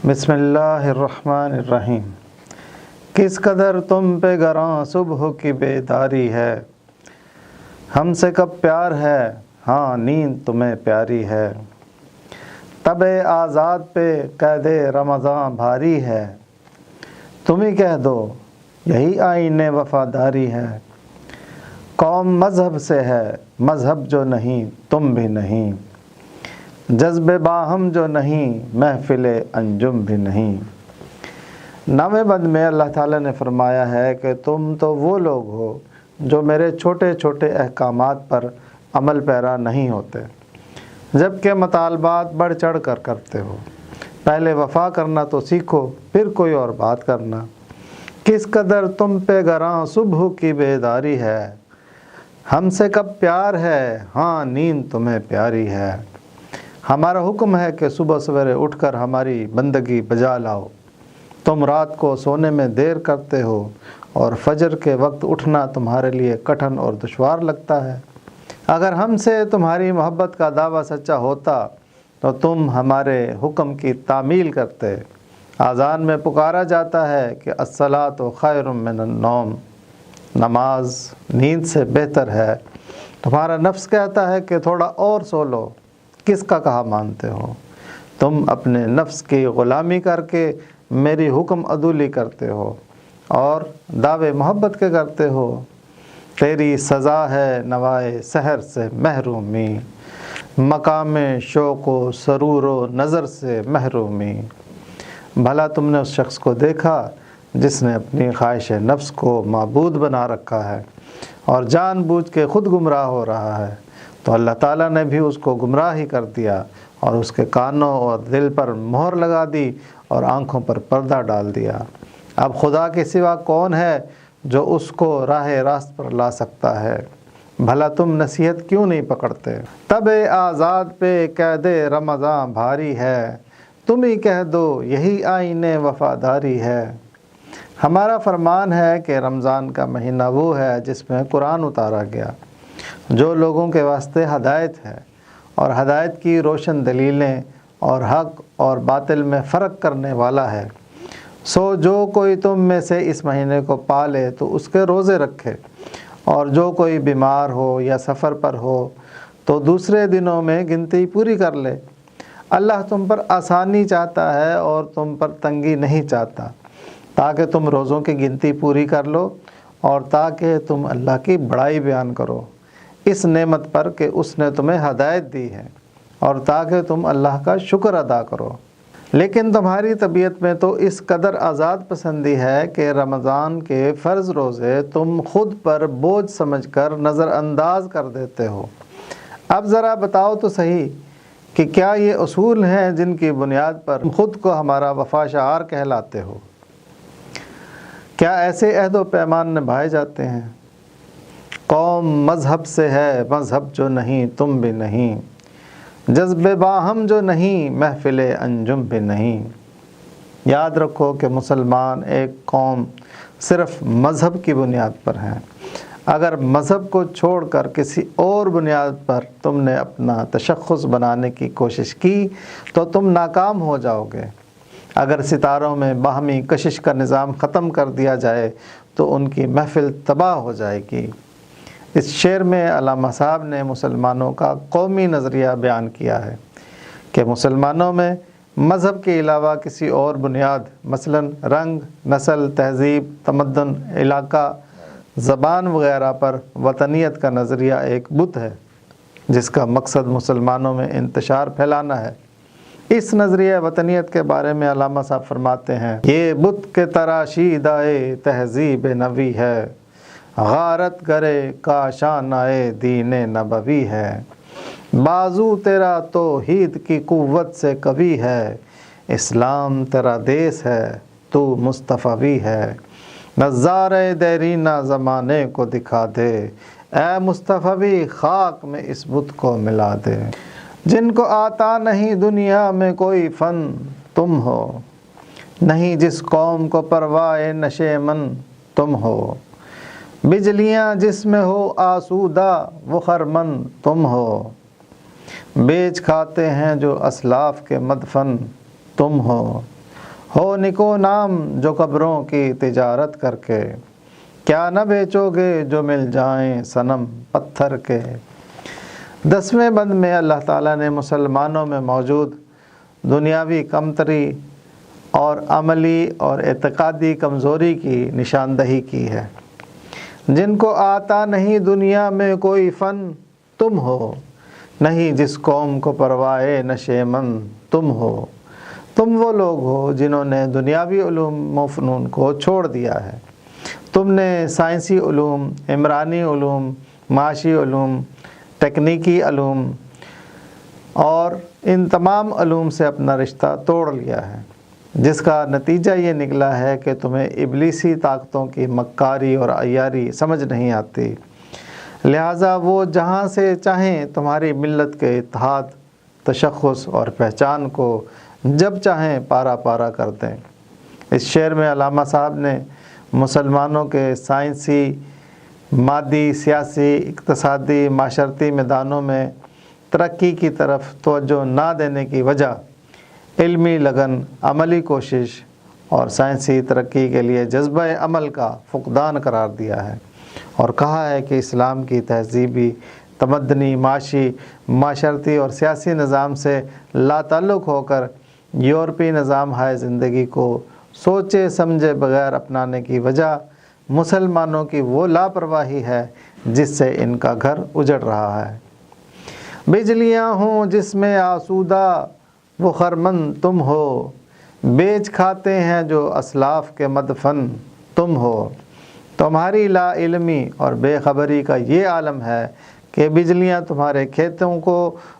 بسم اللہ الرحمن الرحیم۔ کس قدر تم پہ گراں صبح کی بیداری ہے، ہم سے کب پیار ہے، ہاں نیند تمہیں پیاری ہے۔ طبع آزاد پہ قید رمضاں بھاری ہے، تم ہی کہہ دو یہی آئین وفاداری ہے۔ قوم مذہب سے ہے، مذہب جو نہیں تم بھی نہیں، جذب باہم جو نہیں محفل انجم بھی نہیں۔ نامہ بند میں اللہ تعالیٰ نے فرمایا ہے کہ تم تو وہ لوگ ہو جو میرے چھوٹے چھوٹے احکامات پر عمل پیرا نہیں ہوتے، جبکہ مطالبات بڑھ چڑھ کر کرتے ہو۔ پہلے وفا کرنا تو سیکھو، پھر کوئی اور بات کرنا۔ کس قدر تم پہ گراں صبح کی بیداری ہے، ہم سے کب پیار ہے، ہاں نیند تمہیں پیاری ہے۔ ہمارا حکم ہے کہ صبح سویرے اٹھ کر ہماری بندگی بجا لاؤ۔ تم رات کو سونے میں دیر کرتے ہو اور فجر کے وقت اٹھنا تمہارے لیے کٹھن اور دشوار لگتا ہے۔ اگر ہم سے تمہاری محبت کا دعویٰ سچا ہوتا تو تم ہمارے حکم کی تعمیل کرتے۔ اذان میں پکارا جاتا ہے کہ الصلاۃ خیر من النوم، نماز نیند سے بہتر ہے۔ تمہارا نفس کہتا ہے کہ تھوڑا اور سو لو، کس کا کہا مانتے ہو؟ تم اپنے نفس کی غلامی کر کے میری حکم عدولی کرتے ہو اور دعوے محبت کے کرتے ہو۔ تیری سزا ہے نوائے سحر سے محرومی، مقام شوق و سرور و نظر سے محرومی۔ بھلا تم نے اس شخص کو دیکھا جس نے اپنی خواہش نفس کو معبود بنا رکھا ہے اور جان بوجھ کے خود گمراہ ہو رہا ہے، تو اللہ تعالیٰ نے بھی اس کو گمراہ ہی کر دیا اور اس کے کانوں اور دل پر مہر لگا دی اور آنکھوں پر پردہ ڈال دیا۔ اب خدا کے سوا کون ہے جو اس کو راہ راست پر لا سکتا ہے؟ بھلا تم نصیحت کیوں نہیں پکڑتے؟ طبع آزاد پہ قید رمضاں بھاری ہے، تم ہی کہہ دو یہی آئین وفاداری ہے۔ ہمارا فرمان ہے کہ رمضان کا مہینہ وہ ہے جس میں قرآن اتارا گیا، جو لوگوں کے واسطے ہدایت ہے اور ہدایت کی روشن دلیلیں اور حق اور باطل میں فرق کرنے والا ہے۔ سو جو کوئی تم میں سے اس مہینے کو پالے تو اس کے روزے رکھے، اور جو کوئی بیمار ہو یا سفر پر ہو تو دوسرے دنوں میں گنتی پوری کر لے۔ اللہ تم پر آسانی چاہتا ہے اور تم پر تنگی نہیں چاہتا، تاکہ تم روزوں کی گنتی پوری کر لو اور تاکہ تم اللہ کی بڑائی بیان کرو اس نعمت پر کہ اس نے تمہیں ہدایت دی ہے، اور تاکہ تم اللہ کا شکر ادا کرو۔ لیکن تمہاری طبیعت میں تو اس قدر آزاد پسندی ہے کہ رمضان کے فرض روزے تم خود پر بوجھ سمجھ کر نظر انداز کر دیتے ہو۔ اب ذرا بتاؤ تو صحیح کہ کیا یہ اصول ہیں جن کی بنیاد پر خود کو ہمارا وفا شعار کہلاتے ہو؟ کیا ایسے عہد و پیمان نبھائے جاتے ہیں؟ قوم مذہب سے ہے، مذہب جو نہیں تم بھی نہیں، جذب باہم جو نہیں محفل انجم بھی نہیں۔ یاد رکھو کہ مسلمان ایک قوم صرف مذہب کی بنیاد پر ہیں۔ اگر مذہب کو چھوڑ کر کسی اور بنیاد پر تم نے اپنا تشخص بنانے کی کوشش کی تو تم ناکام ہو جاؤ گے۔ اگر ستاروں میں باہمی کشش کا نظام ختم کر دیا جائے تو ان کی محفل تباہ ہو جائے گی۔ اس شعر میں علامہ صاحب نے مسلمانوں کا قومی نظریہ بیان کیا ہے کہ مسلمانوں میں مذہب کے علاوہ کسی اور بنیاد، مثلا رنگ، نسل، تہذیب، تمدن، علاقہ، زبان وغیرہ پر وطنیت کا نظریہ ایک بت ہے جس کا مقصد مسلمانوں میں انتشار پھیلانا ہے۔ اس نظریہ وطنیت کے بارے میں علامہ صاحب فرماتے ہیں، یہ بت کے تراشیدہ تہذیب نبی ہے، غارت گرے کاشانائے دین نبوی ہے، بازو تیرا توحید کی قوت سے قوی ہے، اسلام تیرا دیس ہے تو مصطفی ہے، نظارے دیرینہ زمانے کو دکھا دے، اے مصطفی خاک میں اس بت کو ملا دے۔ جن کو آتا نہیں دنیا میں کوئی فن تم ہو، نہیں جس قوم کو پرواہ نشے من تم ہو، بجلیاں جس میں ہو آسودہ وہ خرمن تم ہو، بیچ کھاتے ہیں جو اسلاف کے مدفن تم ہو، ہو نکو نام جو قبروں کی تجارت کر کے، کیا نہ بیچو گے جو مل جائیں صنم پتھر کے۔ 10ویں بند میں اللہ تعالیٰ نے مسلمانوں میں موجود دنیاوی کمتری اور عملی اور اعتقادی کمزوری کی نشاندہی کی ہے۔ جن کو آتا نہیں دنیا میں کوئی فن تم ہو، نہیں جس قوم کو پروائے نشے من تم ہو۔ تم وہ لوگ ہو جنہوں نے دنیاوی علوم و فنون کو چھوڑ دیا ہے۔ تم نے سائنسی علوم، عمرانی علوم، معاشی علوم، تکنیکی علوم اور ان تمام علوم سے اپنا رشتہ توڑ لیا ہے، جس کا نتیجہ یہ نکلا ہے کہ تمہیں ابلیسی طاقتوں کی مکاری اور عیاری سمجھ نہیں آتی، لہٰذا وہ جہاں سے چاہیں تمہاری ملت کے اتحاد، تشخص اور پہچان کو جب چاہیں پارا پارا کر دیں۔ اس شعر میں علامہ صاحب نے مسلمانوں کے سائنسی، مادی، سیاسی، اقتصادی، معاشرتی میدانوں میں ترقی کی طرف توجہ نہ دینے کی وجہ علمی لگن، عملی کوشش اور سائنسی ترقی کے لیے جذبہ عمل کا فقدان قرار دیا ہے، اور کہا ہے کہ اسلام کی تہذیبی، تمدنی، معاشی، معاشرتی اور سیاسی نظام سے لا تعلق ہو کر یورپی نظام ہائے زندگی کو سوچے سمجھے بغیر اپنانے کی وجہ مسلمانوں کی وہ لاپرواہی ہے جس سے ان کا گھر اجڑ رہا ہے۔ بجلیاں ہوں جس میں آسودہ وہ خرمن تم ہو، بیچ کھاتے ہیں جو اسلاف کے مدفن تم ہو۔ تمہاری لا علمی اور بے خبری کا یہ عالم ہے کہ بجلیاں تمہارے کھیتوں کو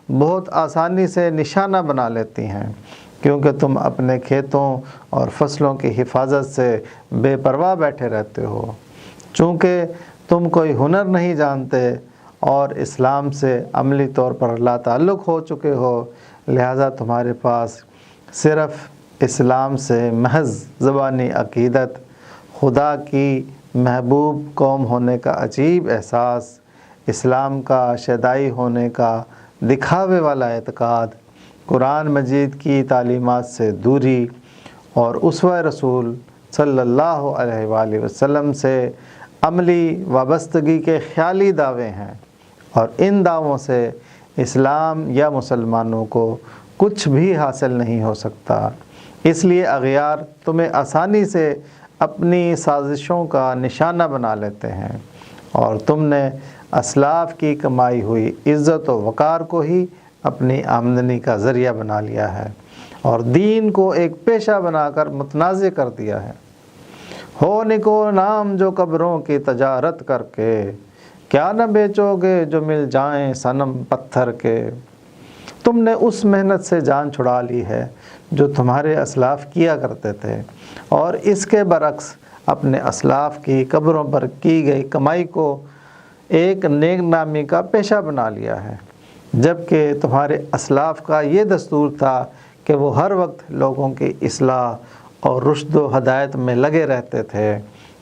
بہت آسانی سے نشانہ بنا لیتی ہیں، کیونکہ تم اپنے کھیتوں اور فصلوں کی حفاظت سے بے پرواہ بیٹھے رہتے ہو۔ چونکہ تم کوئی ہنر نہیں جانتے اور اسلام سے عملی طور پر لا تعلق ہو چکے ہو، لہٰذا تمہارے پاس صرف اسلام سے محض زبانی عقیدت، خدا کی محبوب قوم ہونے کا عجیب احساس، اسلام کا شیدائی ہونے کا دکھاوے والا اعتقاد، قرآن مجید کی تعلیمات سے دوری اور اسوہ رسول صلی اللہ علیہ وآلہ وسلم سے عملی وابستگی کے خیالی دعوے ہیں، اور ان دعووں سے اسلام یا مسلمانوں کو کچھ بھی حاصل نہیں ہو سکتا۔ اس لیے اغیار تمہیں آسانی سے اپنی سازشوں کا نشانہ بنا لیتے ہیں، اور تم نے اسلاف کی کمائی ہوئی عزت و وقار کو ہی اپنی آمدنی کا ذریعہ بنا لیا ہے، اور دین کو ایک پیشہ بنا کر متنازع کر دیا ہے۔ ہو نکو نام جو قبروں کی تجارت کر کے، کیا نہ بیچو گے جو مل جائیں صنم پتھر کے۔ تم نے اس محنت سے جان چھڑا لی ہے جو تمہارے اسلاف کیا کرتے تھے، اور اس کے برعکس اپنے اسلاف کی قبروں پر کی گئی کمائی کو ایک نیک نامی کا پیشہ بنا لیا ہے، جبکہ تمہارے اسلاف کا یہ دستور تھا کہ وہ ہر وقت لوگوں کی اصلاح اور رشد و ہدایت میں لگے رہتے تھے،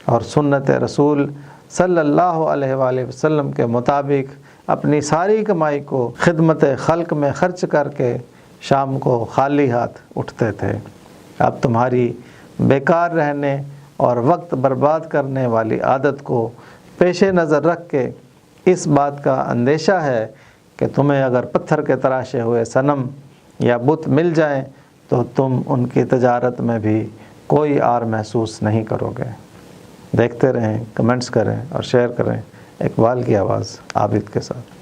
اور سنت رسول صلی اللہ علیہ وآلہ وسلم کے مطابق اپنی ساری کمائی کو خدمت خلق میں خرچ کر کے شام کو خالی ہاتھ اٹھتے تھے۔ اب تمہاری بیکار رہنے اور وقت برباد کرنے والی عادت کو پیش نظر رکھ کے اس بات کا اندیشہ ہے کہ تمہیں اگر پتھر کے تراشے ہوئے صنم یا بت مل جائیں تو تم ان کی تجارت میں بھی کوئی عار محسوس نہیں کرو گے۔ دیکھتے رہیں، کمنٹس کریں اور شیئر کریں۔ اقبال کی آواز عابد کے ساتھ۔